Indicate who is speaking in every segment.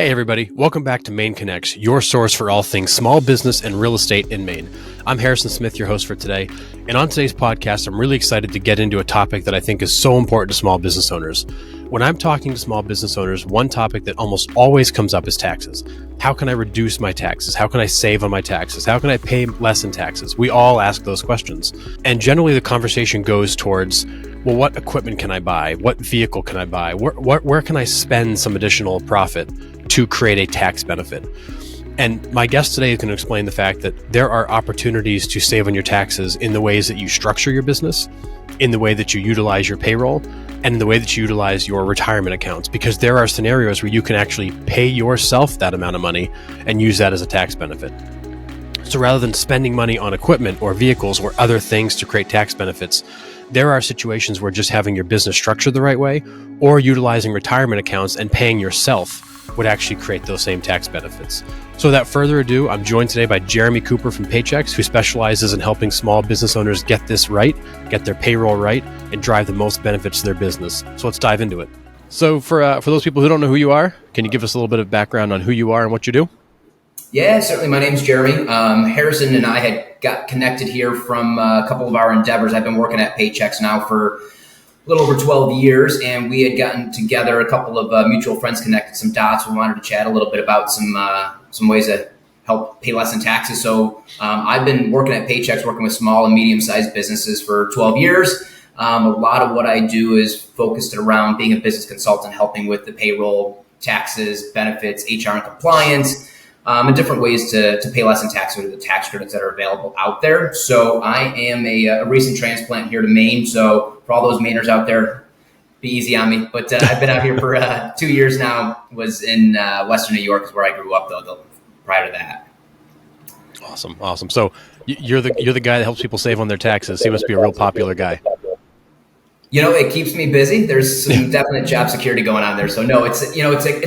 Speaker 1: Hey everybody, welcome back to Maine Connects, your source for all things small business and real estate in Maine. I'm Harrison Smith, your host for today, and on today's podcast, I'm really excited to get into a topic that I think is so important to small business owners. When I'm talking to small business owners, one topic that almost always comes up is taxes. How can I reduce my taxes? How can I save on my taxes? How can I pay less in taxes? We all ask those questions. And generally the conversation goes towards, well, what equipment can I buy? What vehicle can I buy? Where can I spend some additional profit to create a tax benefit? And my guest today is going to explain the fact that there are opportunities to save on your taxes in the ways that you structure your business, in the way that you utilize your payroll, and in the way that you utilize your retirement accounts, because there are scenarios where you can actually pay yourself that amount of money and use that as a tax benefit. So rather than spending money on equipment or vehicles or other things to create tax benefits, there are situations where just having your business structured the right way or utilizing retirement accounts and paying yourself would actually create those same tax benefits. So without further ado, I'm joined today by Jeremy Cooper from Paychex, who specializes in helping small business owners get this right, get their payroll right, and drive the most benefits to their business. So let's dive into it. So for those people who don't know who you are, can you give us a little bit of background on who you are and what you do?
Speaker 2: Yeah, certainly. My name's Jeremy. Harrison and I had got connected here from a couple of our endeavors. I've been working at Paychex now for a little over 12 years, and we had gotten together, a couple of mutual friends connected some dots. We wanted to chat a little bit about some ways to help pay less in taxes. So I've been working at Paychex, working with small and medium-sized businesses for 12 years. A lot of what I do is focused around being a business consultant, helping with the payroll, taxes, benefits, HR and compliance, and different ways to pay less in taxes or the tax credits that are available out there. So I am a recent transplant here to Maine. So for all those Mainers out there, be easy on me. But I've been out here for 2 years now. Was in Western New York is where I grew up, though, prior to that.
Speaker 1: Awesome. So you're the guy that helps people save on their taxes. He must be a real popular guy.
Speaker 2: You know, it keeps me busy. There's some definite job security going on there. So no, it's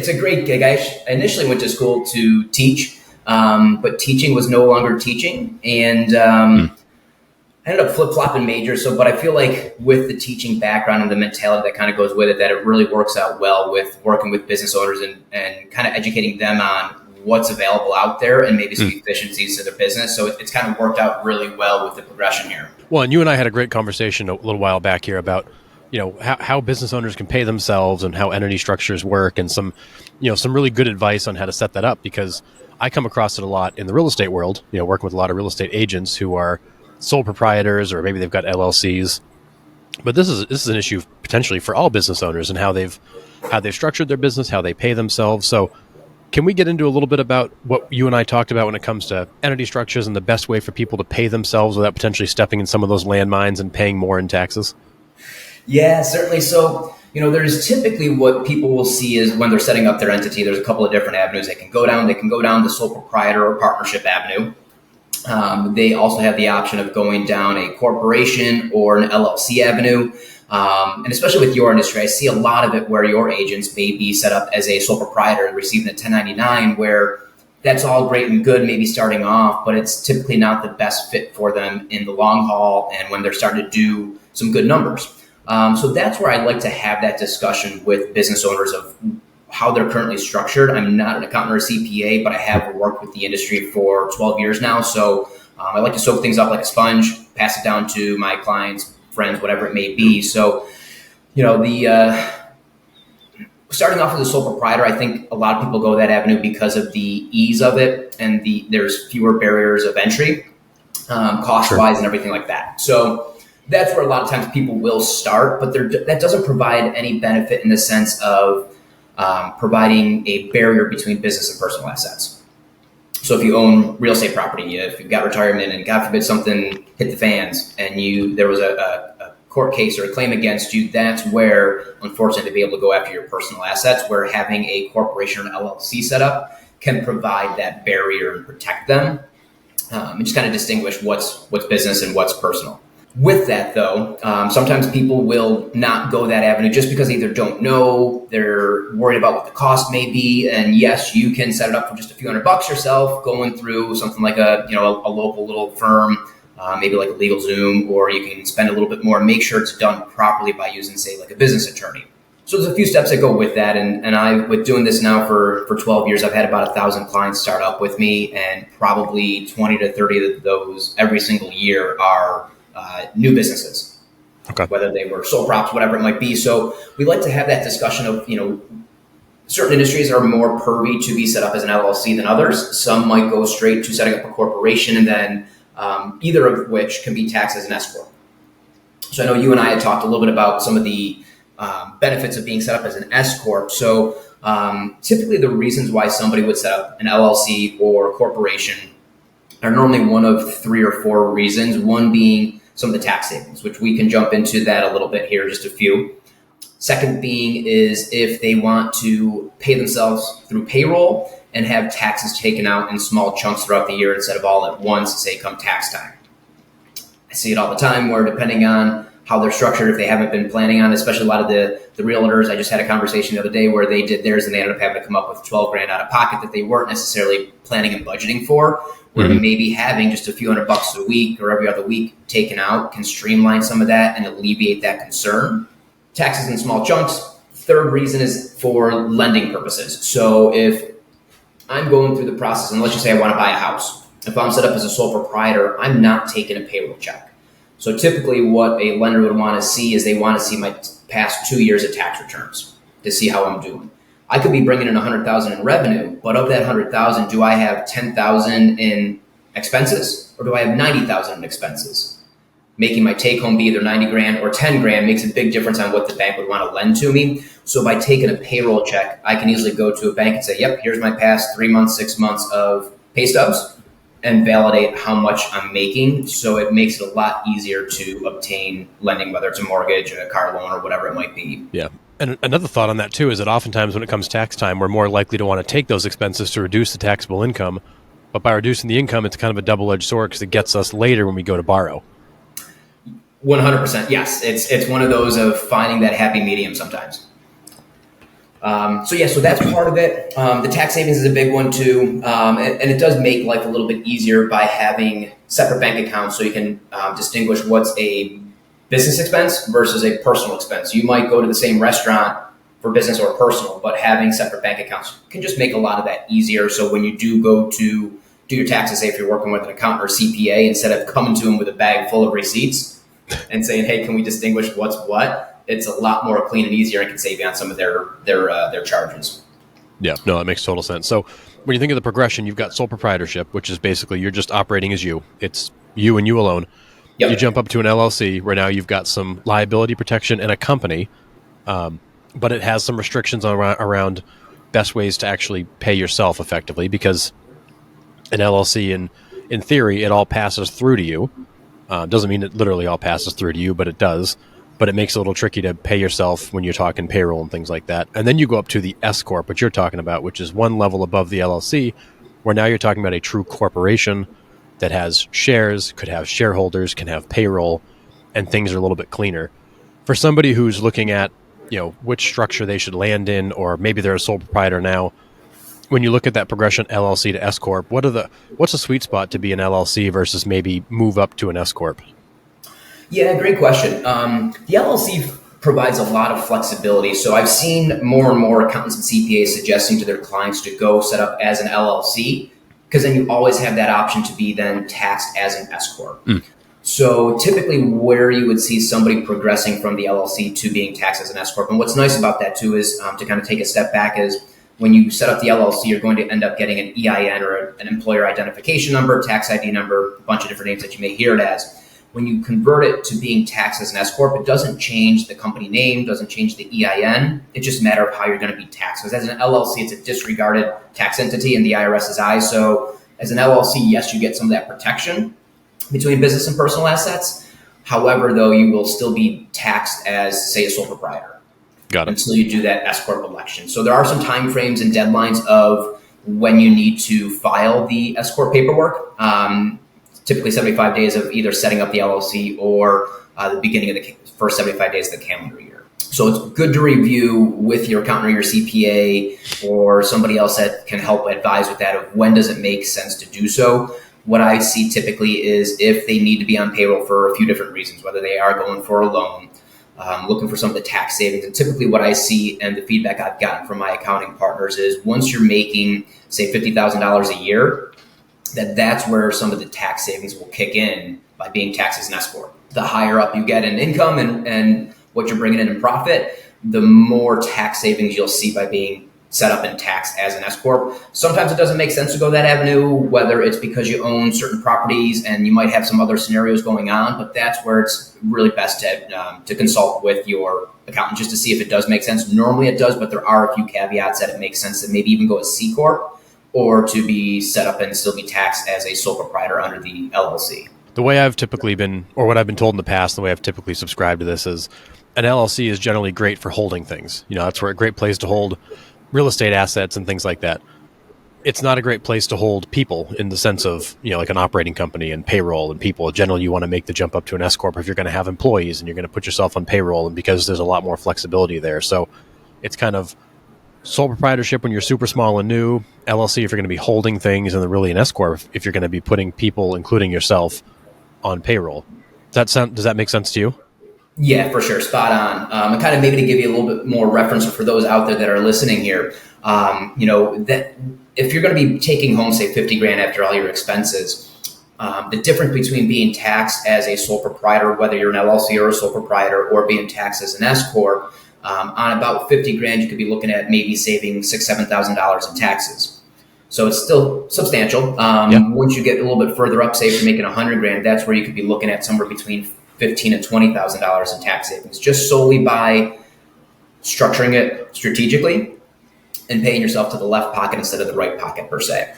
Speaker 2: a great gig. I initially went to school to teach, but teaching was no longer teaching, and I ended up flip-flopping majors. But I feel like with the teaching background and the mentality that kind of goes with it, that it really works out well with working with business owners and kind of educating them on what's available out there and maybe some efficiencies to their business. So it's kind of worked out really well with the progression here.
Speaker 1: Well, and you and I had a great conversation a little while back here about, how business owners can pay themselves and how entity structures work, and some really good advice on how to set that up, because I come across it a lot in the real estate world, working with a lot of real estate agents who are sole proprietors, or maybe they've got LLCs. But this is an issue potentially for all business owners and how they've structured their business, how they pay themselves. So can we get into a little bit about what you and I talked about when it comes to entity structures and the best way for people to pay themselves without potentially stepping in some of those landmines and paying more in taxes?
Speaker 2: Yeah, certainly. So, there's typically what people will see is when they're setting up their entity, there's a couple of different avenues they can go down. They can go down the sole proprietor or partnership avenue. They also have the option of going down a corporation or an LLC avenue. And especially with your industry, I see a lot of it where your agents may be set up as a sole proprietor and receiving a 1099, where that's all great and good, maybe starting off, but it's typically not the best fit for them in the long haul and when they're starting to do some good numbers. So that's where I like to have that discussion with business owners of how they're currently structured. I'm not an accountant or a CPA, but I have worked with the industry for 12 years now. So I like to soak things up like a sponge, pass it down to my clients, friends, whatever it may be. So, starting off as a sole proprietor, I think a lot of people go that avenue because of the ease of it and there's fewer barriers of entry, cost-wise and everything like that. So that's where a lot of times people will start, but that doesn't provide any benefit in the sense of providing a barrier between business and personal assets. So if you own real estate property, if you've got retirement and God forbid something hit the fans and there was a court case or a claim against you, that's where, unfortunately, they'd be able to go after your personal assets, where having a corporation or an LLC set up can provide that barrier and protect them, and just kind of distinguish what's business and what's personal. With that, though, sometimes people will not go that avenue just because they either don't know, they're worried about what the cost may be. And yes, you can set it up for just a few $100 yourself, going through something like a local little firm, maybe like a LegalZoom, or you can spend a little bit more and make sure it's done properly by using, say, like a business attorney. So there's a few steps that go with that. And I, with doing this now for 12 years, I've had about 1,000 clients start up with me, and probably 20 to 30 of those every single year are new businesses,
Speaker 1: Okay.
Speaker 2: whether they were sole props, whatever it might be. So we like to have that discussion of, certain industries are more pervy to be set up as an LLC than others. Some might go straight to setting up a corporation, and then either of which can be taxed as an S corp. So I know you and I had talked a little bit about some of the benefits of being set up as an S corp. So typically the reasons why somebody would set up an LLC or a corporation are normally one of 3 or 4 reasons. One being some of the tax savings, which we can jump into that a little bit here, just a few. Second being is if they want to pay themselves through payroll and have taxes taken out in small chunks throughout the year instead of all at once, say come tax time. I see it all the time where, depending on how they're structured, if they haven't been planning on, especially a lot of the realtors, I just had a conversation the other day where they did theirs and they ended up having to come up with 12 grand out of pocket that they weren't necessarily planning and budgeting for, where maybe having just a few $100 a week or every other week taken out can streamline some of that and alleviate that concern. Taxes in small chunks. Third reason is for lending purposes. So if I'm going through the process, and let's just say I want to buy a house, if I'm set up as a sole proprietor, I'm not taking a payroll check. So typically what a lender would want to see is they want to see my past 2 years of tax returns to see how I'm doing. I could be bringing in $100,000 in revenue, but of that $100,000, do I have $10,000 in expenses or do I have $90,000 in expenses? Making my take home be either 90 grand or 10 grand makes a big difference on what the bank would want to lend to me. So by taking a payroll check, I can easily go to a bank and say, yep, here's my past 3 months, 6 months of pay stubs, and validate how much I'm making. So it makes it a lot easier to obtain lending, whether it's a mortgage, a car loan, or whatever it might be.
Speaker 1: Yeah. And another thought on that too is that oftentimes when it comes tax time, we're more likely to want to take those expenses to reduce the taxable income. But by reducing the income, it's kind of a double-edged sword because it gets us later when we go to borrow.
Speaker 2: 100%. Yes. It's one of those of finding that happy medium sometimes. So that's part of it. The tax savings is a big one too. And it does make life a little bit easier by having separate bank accounts so you can distinguish what's a business expense versus a personal expense. You might go to the same restaurant for business or personal, but having separate bank accounts can just make a lot of that easier. So when you do go to do your taxes, say if you're working with an accountant or CPA, instead of coming to them with a bag full of receipts and saying, hey, can we distinguish what's what? It's a lot more clean and easier and can save you on some of their charges.
Speaker 1: Yeah, no, that makes total sense. So when you think of the progression, you've got sole proprietorship, which is basically you're just operating as you. It's you and you alone. Yep. You jump up to an LLC where now you've got some liability protection and a company, but it has some restrictions around best ways to actually pay yourself effectively, because an LLC, in theory, it all passes through to you. Doesn't mean it literally all passes through to you, but it does. But it makes it a little tricky to pay yourself when you're talking payroll and things like that. And then you go up to the S Corp, which you're talking about, which is one level above the LLC, where now you're talking about a true corporation that has shares, could have shareholders, can have payroll, and things are a little bit cleaner. For somebody who's looking at, which structure they should land in, or maybe they're a sole proprietor now, when you look at that progression LLC to S Corp, what's the sweet spot to be an LLC versus maybe move up to an S Corp?
Speaker 2: Yeah, great question. The LLC provides a lot of flexibility. So I've seen more and more accountants and CPAs suggesting to their clients to go set up as an LLC, because then you always have that option to be then taxed as an S Corp. So typically where you would see somebody progressing from the LLC to being taxed as an S Corp. And what's nice about that too is to kind of take a step back is when you set up the LLC, you're going to end up getting an EIN or an employer identification number, tax ID number, a bunch of different names that you may hear it as. When you convert it to being taxed as an S Corp, it doesn't change the company name, doesn't change the EIN. It's just a matter of how you're going to be taxed. Because as an LLC, it's a disregarded tax entity in the IRS's eyes. So as an LLC, yes, you get some of that protection between business and personal assets. However, though, you will still be taxed as, say, a sole proprietor.
Speaker 1: Got it.
Speaker 2: Until you do that S Corp election. So there are some timeframes and deadlines of when you need to file the S Corp paperwork. Typically 75 days of either setting up the LLC or the beginning of the first 75 days of the calendar year. So it's good to review with your accountant or your CPA or somebody else that can help advise with that of when does it make sense to do so. What I see typically is if they need to be on payroll for a few different reasons, whether they are going for a loan, looking for some of the tax savings. And typically what I see and the feedback I've gotten from my accounting partners is once you're making, say, $50,000 a year, that's where some of the tax savings will kick in by being taxed as an S corp. The higher up you get in income and what you're bringing in profit, the more tax savings you'll see by being set up and taxed as an S corp. Sometimes it doesn't make sense to go that avenue, whether it's because you own certain properties and you might have some other scenarios going on, but that's where it's really best to consult with your accountant just to see if it does make sense. Normally it does, but there are a few caveats that it makes sense to maybe even go as C corp or to be set up and still be taxed as a sole proprietor under the LLC.
Speaker 1: The way I've typically been, or what I've been told in the past, the way I've typically subscribed to this is an LLC is generally great for holding things. That's where a great place to hold real estate assets and things like that. It's not a great place to hold people in the sense of, like an operating company and payroll and people. Generally, you want to make the jump up to an S corp if you're going to have employees and you're going to put yourself on payroll, and because there's a lot more flexibility there. So it's kind of sole proprietorship when you're super small and new, LLC if you're going to be holding things, and then really an S corp if you're going to be putting people, including yourself, on payroll. Does that make sense to you?
Speaker 2: Yeah, for sure. Spot on. And kind of maybe to give you a little bit more reference for those out there that are listening here, that if you're going to be taking home, say, 50 grand after all your expenses, the difference between being taxed as a sole proprietor, whether you're an LLC or a sole proprietor, or being taxed as an S corp, on about 50 grand, you could be looking at maybe saving $6,000, $7,000 in taxes. So it's still substantial. Once you get a little bit further up, say if you're making 100 grand, that's where you could be looking at somewhere between $15,000 and $20,000 in tax savings, just solely by structuring it strategically and paying yourself to the left pocket instead of the right pocket per se.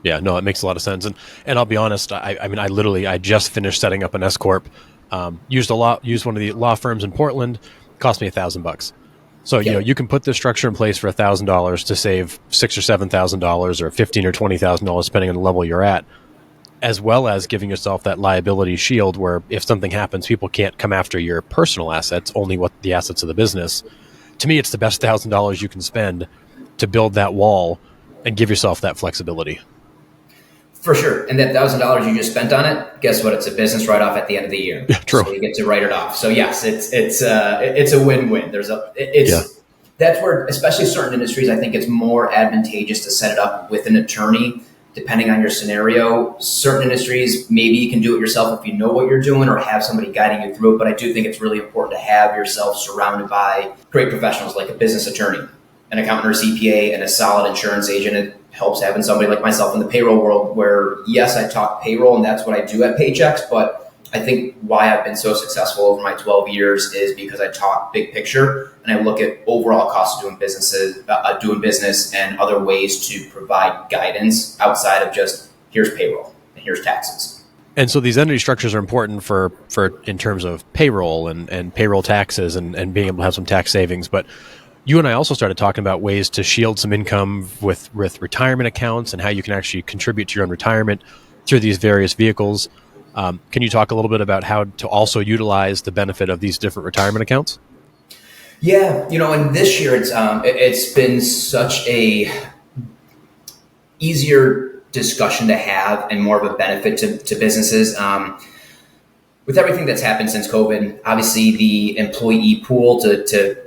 Speaker 1: Yeah, no, it makes a lot of sense. And I'll be honest, I just finished setting up an S corp. Used one of the law firms in Portland. Cost me $1,000. So you can put this structure in place for $1,000 to save $6,000 or $7,000 or $15,000 or $20,000, depending on the level you're at, as well as giving yourself that liability shield where if something happens, people can't come after your personal assets, only what the assets of the business. To me, it's the best $1,000 you can spend to build that wall and give yourself that flexibility.
Speaker 2: For sure. And that $1,000 you just spent on it, guess what? It's a business write-off at the end of the year.
Speaker 1: Yeah, true.
Speaker 2: So you get to write it off. So yes, it's a win-win. That's where, especially certain industries, I think it's more advantageous to set it up with an attorney, depending on your scenario. Certain industries, maybe you can do it yourself if you know what you're doing or have somebody guiding you through it. But I do think it's really important to have yourself surrounded by great professionals like a business attorney, an accountant or CPA, and a solid insurance agent. It helps having somebody like myself in the payroll world where, yes, I talk payroll and that's what I do at Paychex, but I think why I've been so successful over my 12 years is because I talk big picture and I look at overall costs of doing business and other ways to provide guidance outside of just here's payroll and here's taxes.
Speaker 1: And so these entity structures are important for in terms of payroll and payroll taxes and being able to have some tax savings. But you and I also started talking about ways to shield some income with retirement accounts and how you can actually contribute to your own retirement through these various vehicles. Can you talk a little bit about how to also utilize the benefit of these different retirement accounts?
Speaker 2: Yeah, and this year it's been such a easier discussion to have and more of a benefit to businesses. With everything that's happened since COVID, obviously the employee pool to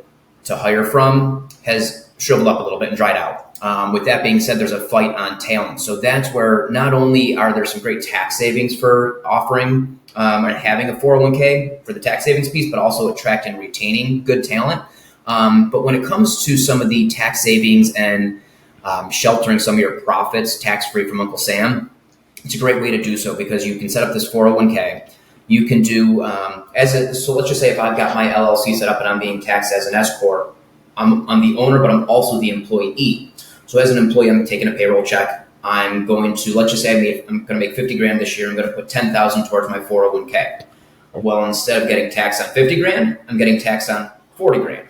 Speaker 2: hire from has shriveled up a little bit and dried out. With that being said, there's a fight on talent. So that's where not only are there some great tax savings for offering and having a 401k for the tax savings piece, but also attracting and retaining good talent. But when it comes to some of the tax savings and sheltering some of your profits tax-free from Uncle Sam, it's a great way to do so because you can set up this 401k. You can do, so let's just say if I've got my LLC set up and I'm being taxed as an S corp, I'm the owner, but I'm also the employee. So as an employee, I'm taking a payroll check. I'm going to, let's just say I'm going to make 50 grand this year. I'm going to put 10,000 towards my 401k. Well, instead of getting taxed on 50 grand, I'm getting taxed on 40 grand.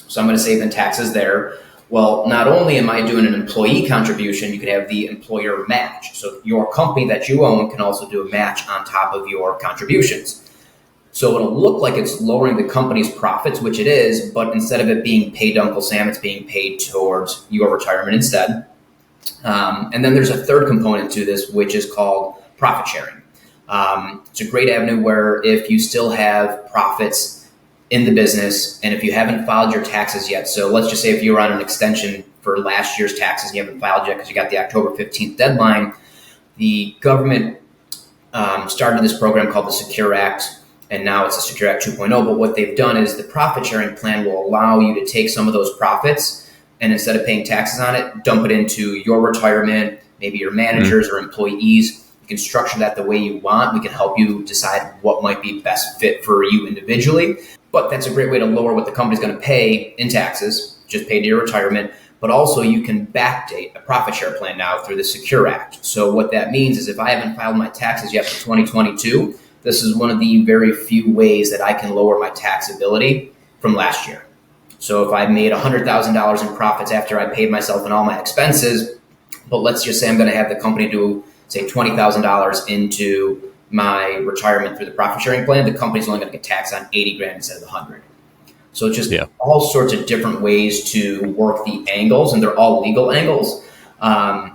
Speaker 2: So I'm going to save in taxes there. Well, not only am I doing an employee contribution, you can have the employer match. So your company that you own can also do a match on top of your contributions. So it'll look like it's lowering the company's profits, which it is, but instead of it being paid to Uncle Sam, it's being paid towards your retirement instead. And then there's a third component to this, which is called profit sharing. It's a great avenue where if you still have profits in the business, and if you haven't filed your taxes yet, so let's just say if you were on an extension for last year's taxes and you haven't filed yet because you got the October 15th deadline, the government started this program called the Secure Act, and now it's a Secure Act 2.0. But what they've done is the profit sharing plan will allow you to take some of those profits and instead of paying taxes on it, dump it into your retirement, maybe your managers or employees. You can structure that the way you want. We can help you decide what might be best fit for you individually. But that's a great way to lower what the company's going to pay in taxes, just pay to your retirement. But also you can backdate a profit share plan now through the Secure Act. So what that means is if I haven't filed my taxes yet for 2022, this is one of the very few ways that I can lower my taxability from last year. So if I made $100,000 in profits after I paid myself and all my expenses, but let's just say I'm going to have the company do, say, $20,000 into my retirement through the profit sharing plan, the company's only going to get taxed on 80 grand instead of 100. So it's just all sorts of different ways to work the angles, and they're all legal angles. And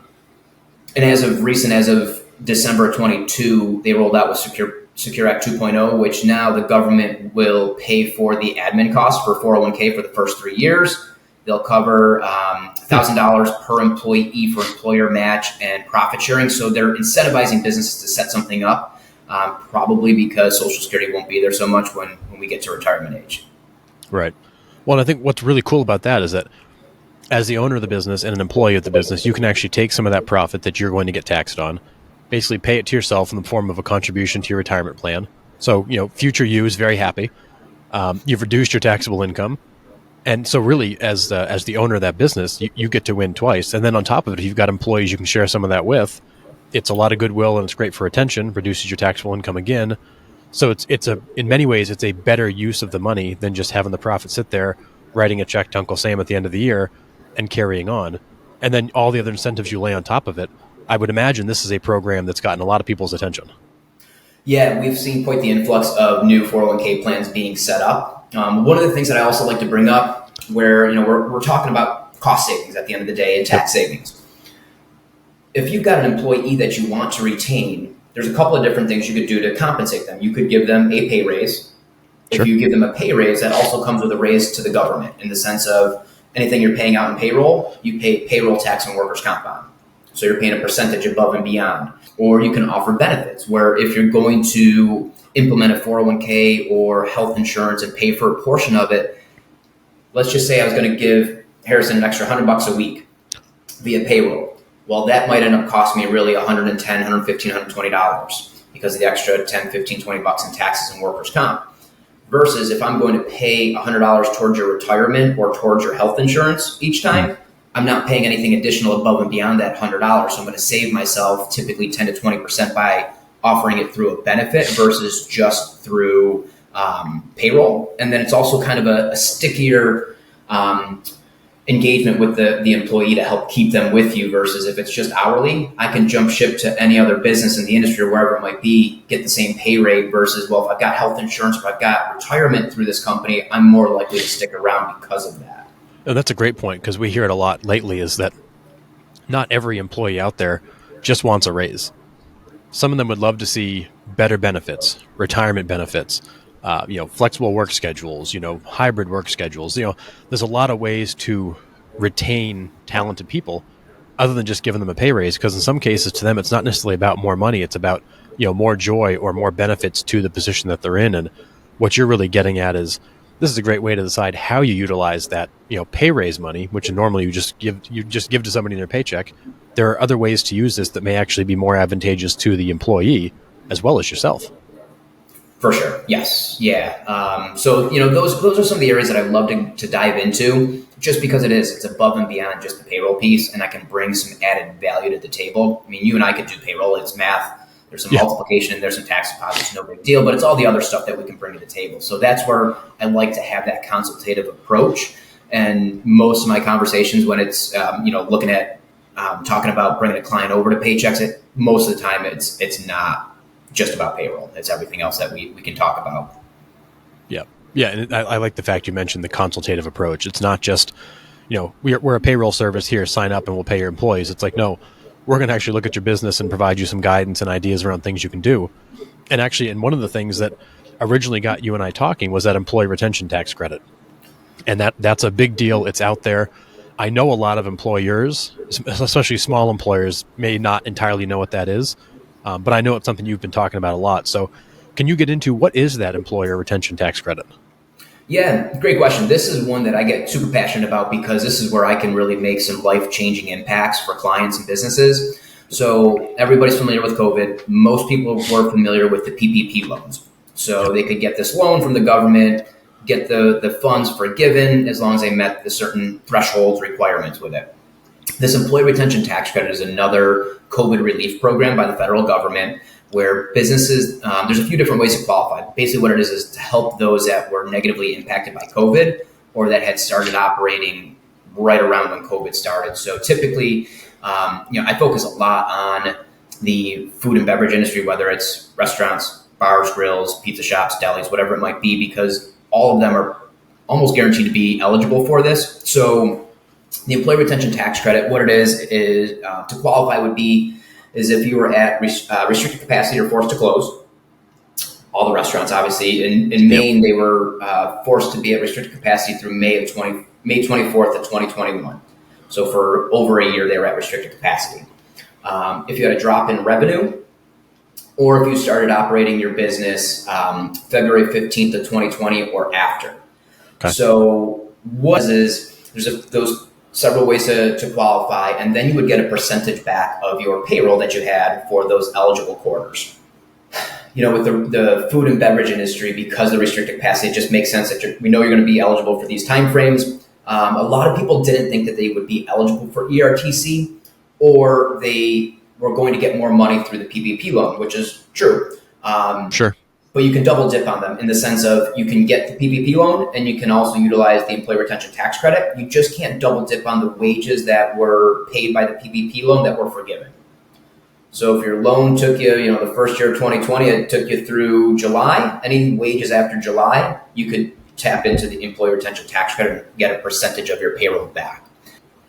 Speaker 2: as of December 22, they rolled out with Secure Act 2.0, which now the government will pay for the admin costs for 401k for the first 3 years. They'll cover $1,000 per employee for employer match and profit sharing. So they're incentivizing businesses to set something up, probably because Social Security won't be there so much when we get to retirement age.
Speaker 1: Right. Well, and I think what's really cool about that is that as the owner of the business and an employee of the business, you can actually take some of that profit that you're going to get taxed on, basically pay it to yourself in the form of a contribution to your retirement plan. So, future you is very happy. You've reduced your taxable income. And so really, as the owner of that business, you get to win twice. And then on top of it, if you've got employees you can share some of that with, it's a lot of goodwill and it's great for retention, reduces your taxable income again. So in many ways, it's a better use of the money than just having the profit sit there, writing a check to Uncle Sam at the end of the year and carrying on. And then all the other incentives you lay on top of it. I would imagine this is a program that's gotten a lot of people's attention.
Speaker 2: Yeah, we've seen quite the influx of new 401k plans being set up. One of the things that I also like to bring up where, we're talking about cost savings at the end of the day and tax savings. If you've got an employee that you want to retain, there's a couple of different things you could do to compensate them. You could give them a pay raise. Sure. If you give them a pay raise, that also comes with a raise to the government in the sense of anything you're paying out in payroll, you pay payroll tax and workers' comp on. So you're paying a percentage above and beyond. Or you can offer benefits where if you're going to implement a 401k or health insurance and pay for a portion of it, let's just say I was going to give Harrison an extra $100 a week via payroll. Well, that might end up costing me really $110, $115, $120 because of the extra 10, 15, $20 in taxes and workers' comp. Versus if I'm going to pay $100 towards your retirement or towards your health insurance each time, I'm not paying anything additional above and beyond that $100. So I'm going to save myself typically 10 to 20% by offering it through a benefit versus just through payroll. And then it's also kind of a stickier engagement with the employee to help keep them with you versus if it's just hourly, I can jump ship to any other business in the industry or wherever it might be, get the same pay rate versus, well, if I've got health insurance, if I've got retirement through this company, I'm more likely to stick around because of that.
Speaker 1: Oh, that's a great point because we hear it a lot lately is that not every employee out there just wants a raise. Some of them would love to see better benefits, retirement benefits, flexible work schedules, hybrid work schedules. There's a lot of ways to retain talented people other than just giving them a pay raise. Because in some cases to them, it's not necessarily about more money. It's about, more joy or more benefits to the position that they're in. And what you're really getting at is this is a great way to decide how you utilize that, pay raise money, which normally you just give to somebody in their paycheck. There are other ways to use this that may actually be more advantageous to the employee as well as yourself.
Speaker 2: For sure. Yes. Yeah. So, those are some of the areas that I'd love to dive into just because it's above and beyond just the payroll piece and I can bring some added value to the table. I mean, you and I could do payroll. It's math. There's some multiplication, there's some tax deposits, no big deal, but it's all the other stuff that we can bring to the table. So that's where I like to have that consultative approach. And most of my conversations when it's, looking at talking about bringing a client over to Paychex, most of the time it's not just about payroll. It's everything else that we can talk about.
Speaker 1: Yeah. Yeah. And I like the fact you mentioned the consultative approach. It's not just, we're a payroll service here, sign up and we'll pay your employees. It's like, no, we're going to actually look at your business and provide you some guidance and ideas around things you can do. And actually, and one of the things that originally got you and I talking was that employee retention tax credit. And that's a big deal. It's out there. I know a lot of employers, especially small employers, may not entirely know what that is, but I know it's something you've been talking about a lot. So can you get into what is that employer retention tax credit?
Speaker 2: Yeah, great question. This is one that I get super passionate about because this is where I can really make some life-changing impacts for clients and businesses. So everybody's familiar with COVID. Most people were familiar with the PPP loans. So they could get this loan from the government, get the funds forgiven as long as they met the certain thresholds requirements with it. This employee retention tax credit is another COVID relief program by the federal government where businesses, there's a few different ways to qualify. Basically what it is to help those that were negatively impacted by COVID or that had started operating right around when COVID started. So typically, I focus a lot on the food and beverage industry, whether it's restaurants, bars, grills, pizza shops, delis, whatever it might be, because all of them are almost guaranteed to be eligible for this. So the employee retention tax credit, what it is to qualify is if you were at restricted capacity or forced to close. All the restaurants, obviously. In Maine, they were forced to be at restricted capacity through May 24th of 2021. So for over a year, they were at restricted capacity. If you had a drop in revenue, or if you started operating your business February 15th of 2020 or after. Okay. So what is those several ways to qualify, and then you would get a percentage back of your payroll that you had for those eligible quarters. With the food and beverage industry, because of the restricted capacity, it just makes sense that we know you're going to be eligible for these timeframes. A lot of people didn't think that they would be eligible for ERTC, or they were going to get more money through the PPP loan, which is true.
Speaker 1: Sure.
Speaker 2: But you can double dip on them in the sense of you can get the PPP loan and you can also utilize the employee retention tax credit. You just can't double dip on the wages that were paid by the PPP loan that were forgiven. So if your loan took you, the first year of 2020, it took you through July, any wages after July, you could tap into the employee retention tax credit and get a percentage of your payroll back.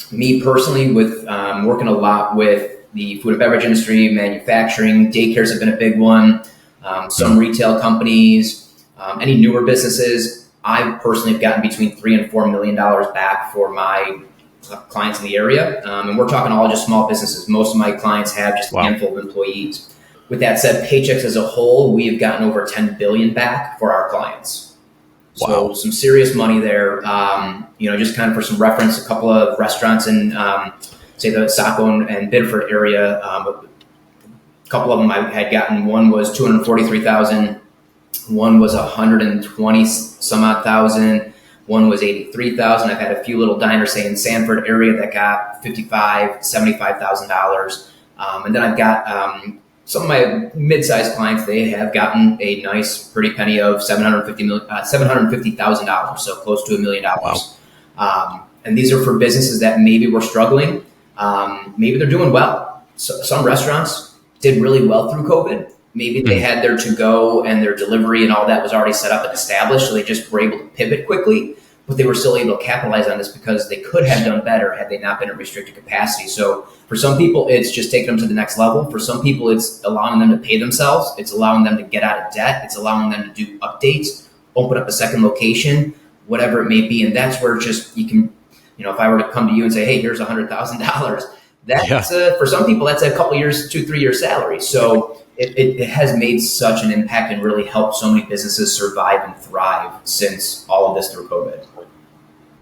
Speaker 2: Me personally, with working a lot with the food and beverage industry, manufacturing, daycares have been a big one. Some retail companies, any newer businesses, I personally have gotten between $3 and $4 million back for my clients in the area. And we're talking all just small businesses. Most of my clients have just a handful of employees. With that said, Paychex as a whole, we have gotten over $10 billion back for our clients. So some serious money there. Just kind of for some reference, a couple of restaurants in, say the Saco and Biddeford area, a couple of them I had gotten. One was $243,000. One was $120 some odd thousand. One was $83,000. I've had a few little diners, say in Sanford area, that got $55,000, $75,000. And then I've got some of my mid-sized clients. They have gotten a nice, pretty penny of $750,000, so close to $1 million. And these are for businesses that maybe were struggling. Maybe they're doing well. So some restaurants did really well through COVID. Maybe they had their to-go and their delivery and all that was already set up and established, so they just were able to pivot quickly, but they were still able to capitalize on this because they could have done better had they not been at restricted capacity. So for some people, it's just taking them to the next level. For some people, it's allowing them to pay themselves. It's allowing them to get out of debt. It's allowing them to do updates, open up a second location, whatever it may be. And that's where just you can, if I were to come to you and say, hey, here's $100,000, that's for some people, that's a couple years, 2-3 year salary. So it has made such an impact and really helped so many businesses survive and thrive since all of this through COVID.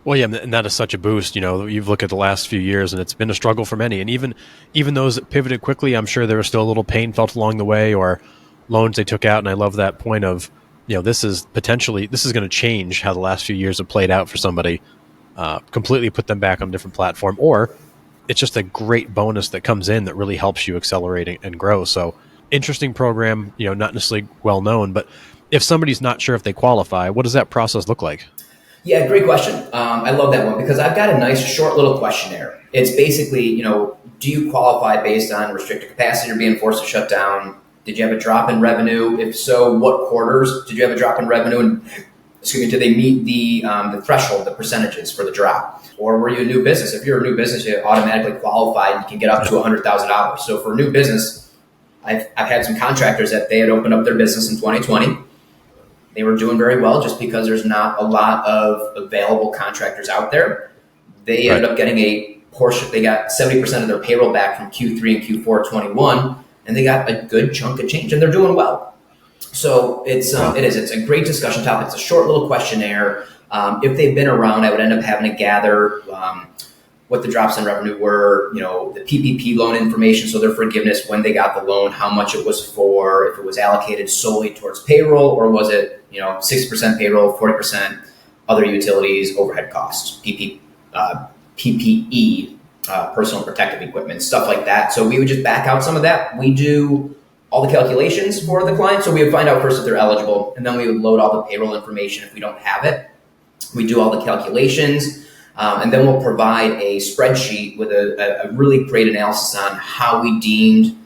Speaker 1: Well, yeah, and that is such a boost. You've looked at the last few years, and it's been a struggle for many. And even those that pivoted quickly, I'm sure there was still a little pain felt along the way, or loans they took out. And I love that point of, this is going to change how the last few years have played out for somebody, completely put them back on a different platform, or it's just a great bonus that comes in that really helps you accelerate and grow. So interesting program, not necessarily well known, but if somebody's not sure if they qualify, what does that process look like?
Speaker 2: Yeah, great question. I love that one because I've got a nice short little questionnaire. It's basically, do you qualify based on restricted capacity or being forced to shut down? Did you have a drop in revenue? If so, what quarters did you have a drop in revenue? And did they meet the threshold, the percentages for the drop? Or were you a new business? If you're a new business, you automatically qualify and you can get up to $100,000. So for a new business, I've had some contractors that they had opened up their business in 2020. They were doing very well just because there's not a lot of available contractors out there. They ended up getting a portion. They got 70% of their payroll back from Q3 and Q4 21, and they got a good chunk of change, and they're doing well. So it's a great discussion topic. It's a short little questionnaire. If they've been around, I would end up having to gather what the drops in revenue were, the PPP loan information, so their forgiveness, when they got the loan, how much it was for, if it was allocated solely towards payroll, or was it 60% payroll, 40% other utilities, overhead costs, PPE, personal protective equipment, stuff like that. So we would just back out some of that. We do all the calculations for the client. So we would find out first if they're eligible, and then we would load all the payroll information if we don't have it. We do all the calculations, and then we'll provide a spreadsheet with a really great analysis on how we deemed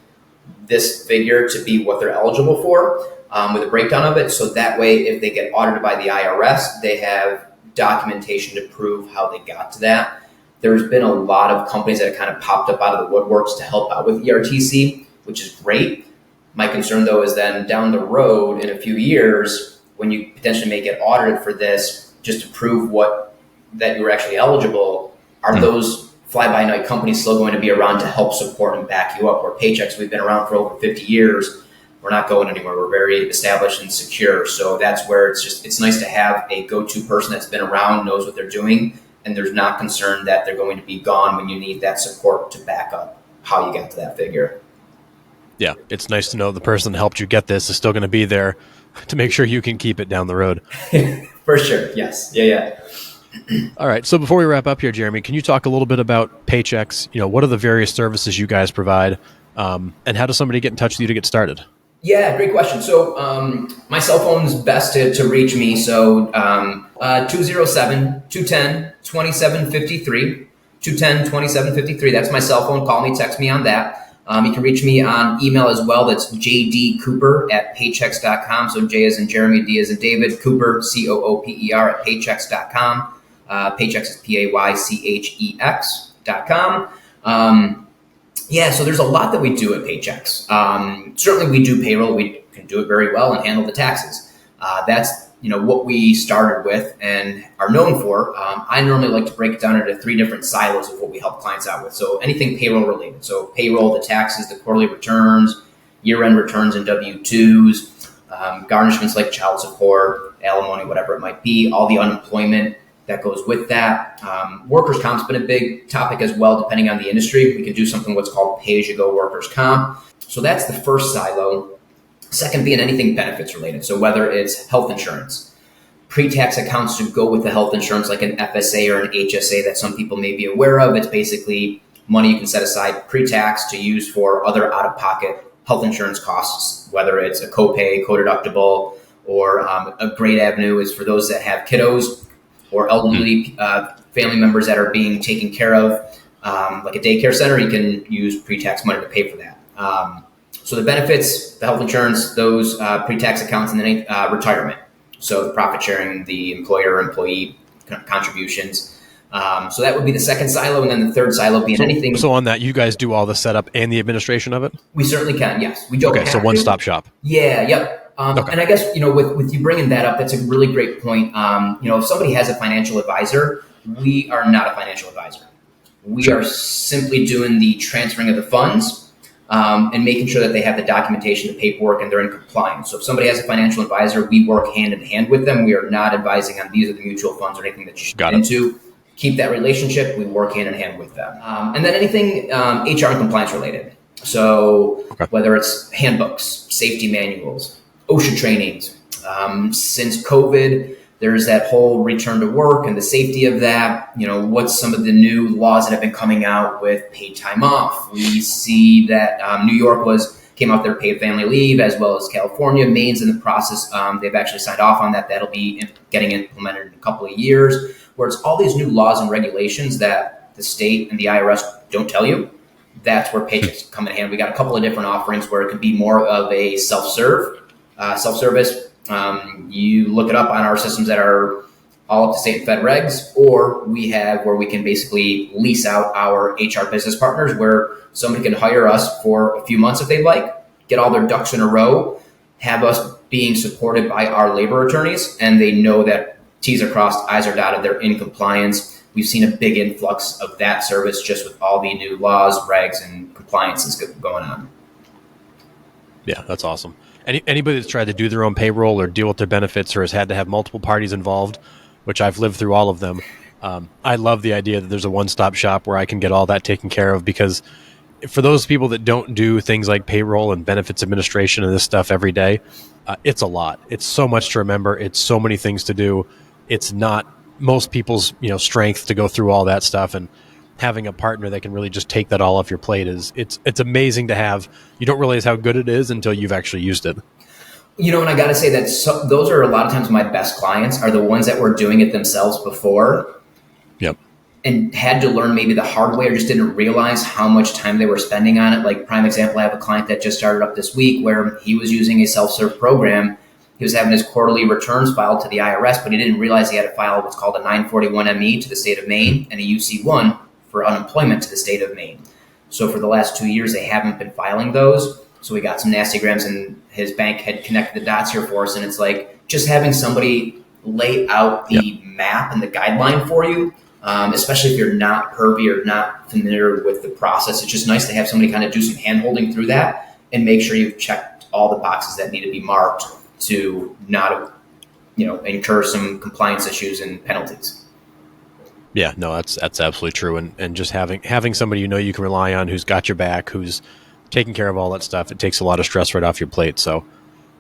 Speaker 2: this figure to be what they're eligible for, with a breakdown of it. So that way, if they get audited by the IRS, they have documentation to prove how they got to that. There's been a lot of companies that have kind of popped up out of the woodworks to help out with ERTC, which is great. My concern, though, is then down the road in a few years, when you potentially may get audited for this, just to prove that you're actually eligible, are those fly-by-night companies still going to be around to help support and back you up? Where Paychex, we've been around for over 50 years. We're not going anywhere. We're very established and secure. So that's where it's nice to have a go-to person that's been around, knows what they're doing, and there's not concern that they're going to be gone when you need that support to back up how you got to that figure.
Speaker 1: Yeah, it's nice to know the person that helped you get this is still going to be there to make sure you can keep it down the road.
Speaker 2: For sure, yes. Yeah.
Speaker 1: All right, so before we wrap up here, Jeremy, can you talk a little bit about Paychex? What are the various services you guys provide, and how does somebody get in touch with you to get started?
Speaker 2: Yeah, great question. So my cell phone is best to reach me. So 207-210-2753, 210-2753. That's my cell phone. Call me, text me on that. You can reach me on email as well. That's jdcooper@paychex.com. So J as in Jeremy, D as in David, Cooper, COOPER @paychex.com. Paychex is PAYCHEX.com. So there's a lot that we do at Paychex. Certainly we do payroll. We can do it very well and handle the taxes. That's what we started with and are known for. I normally like to break it down into 3 different silos of what we help clients out with. So anything payroll related. So payroll, the taxes, the quarterly returns, year-end returns and W-2s, garnishments like child support, alimony, whatever it might be, all the unemployment that goes with that. Workers' comp's been a big topic as well, depending on the industry. We can do something what's called pay-as-you-go workers' comp. So that's the first silo. Second being anything benefits related. So whether it's health insurance, pre-tax accounts to go with the health insurance, like an FSA or an HSA that some people may be aware of. It's basically money you can set aside pre-tax to use for other out-of-pocket health insurance costs, whether it's a copay, co-deductible, or a great avenue is for those that have kiddos or elderly family members that are being taken care of, like a daycare center. You can use pre-tax money to pay for that. So the benefits, the health insurance, those pre-tax accounts, and then retirement. So the profit sharing, the employer-employee contributions. So that would be the second silo, and then the third silo being anything.
Speaker 1: So on that, you guys do all the setup and the administration of it?
Speaker 2: We certainly can, yes. We don't
Speaker 1: Okay, so one-stop shop.
Speaker 2: Yeah, yep.
Speaker 1: Okay.
Speaker 2: And I guess, with you bringing that up, that's a really great point. If somebody has a financial advisor, we are not a financial advisor. We are simply doing the transferring of the funds and making sure that they have the documentation, the paperwork, and they're in compliance. So if somebody has a financial advisor, we work hand in hand with them. We are not advising on these are the mutual funds or anything that you should get into. Keep that relationship. We work hand in hand with them. And then anything HR and compliance related. So whether it's handbooks, safety manuals, OSHA trainings. Since COVID, there's that whole return to work and the safety of that. What's some of the new laws that have been coming out with paid time off? We see that New York came out there paid family leave, as well as California. Maine's in the process. They've actually signed off on that. That'll be getting implemented in a couple of years, where it's all these new laws and regulations that the state and the IRS don't tell you. That's where Paychex come in hand. We got a couple of different offerings where it could be more of a self-service. You look it up on our systems that are all up to state and Fed regs, or we have where we can basically lease out our HR business partners, where somebody can hire us for a few months if they'd like, get all their ducks in a row, have us being supported by our labor attorneys, and they know that T's are crossed, I's are dotted, they're in compliance. We've seen a big influx of that service just with all the new laws, regs, and compliances going on.
Speaker 1: Yeah, that's awesome. Anybody that's tried to do their own payroll or deal with their benefits or has had to have multiple parties involved, which I've lived through all of them, I love the idea that there's a one-stop shop where I can get all that taken care of, because for those people that don't do things like payroll and benefits administration and this stuff every day, it's a lot. It's so much to remember. It's so many things to do. It's not most people's strength to go through all that stuff, and having a partner that can really just take that all off your plate it's amazing to have. You don't realize how good it is until you've actually used it.
Speaker 2: And I got to say that those are a lot of times my best clients are the ones that were doing it themselves before.
Speaker 1: Yep.
Speaker 2: And had to learn maybe the hard way or just didn't realize how much time they were spending on it. Like, prime example, I have a client that just started up this week where he was using a self-serve program. He was having his quarterly returns filed to the IRS, but he didn't realize he had to file what's called a 941ME to the state of Maine and a UC1 for unemployment to the state of Maine. So for the last 2 years, they haven't been filing those. So we got some nasty grams, and his bank had connected the dots here for us. And it's like just having somebody lay out the map and the guideline for you, especially if you're not pervy or not familiar with the process. It's just nice to have somebody kind of do some hand holding through that and make sure you've checked all the boxes that need to be marked to not, incur some compliance issues and penalties.
Speaker 1: Yeah, no, that's absolutely true. And just having somebody you can rely on, who's got your back, who's taking care of all that stuff, it takes a lot of stress right off your plate. So,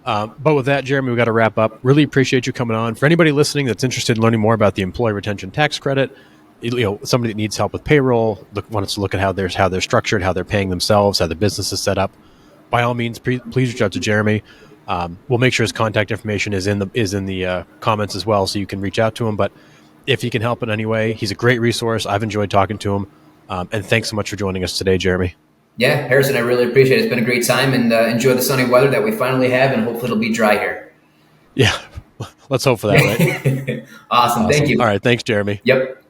Speaker 1: but with that, Jeremy, we got to wrap up. Really appreciate you coming on. For anybody listening that's interested in learning more about the Employee Retention Tax Credit, somebody that needs help with payroll, wants to look at how they're structured, how they're paying themselves, how the business is set up, by all means, please reach out to Jeremy. We'll make sure his contact information is in the comments as well, so you can reach out to him. But if he can help in any way, he's a great resource. I've enjoyed talking to him. And thanks so much for joining us today, Jeremy.
Speaker 2: Yeah, Harrison, I really appreciate it. It's been a great time, and enjoy the sunny weather that we finally have, and hopefully it'll be dry here.
Speaker 1: Yeah, let's hope for that, right?
Speaker 2: Awesome. Thank you.
Speaker 1: All right. Thanks, Jeremy.
Speaker 2: Yep.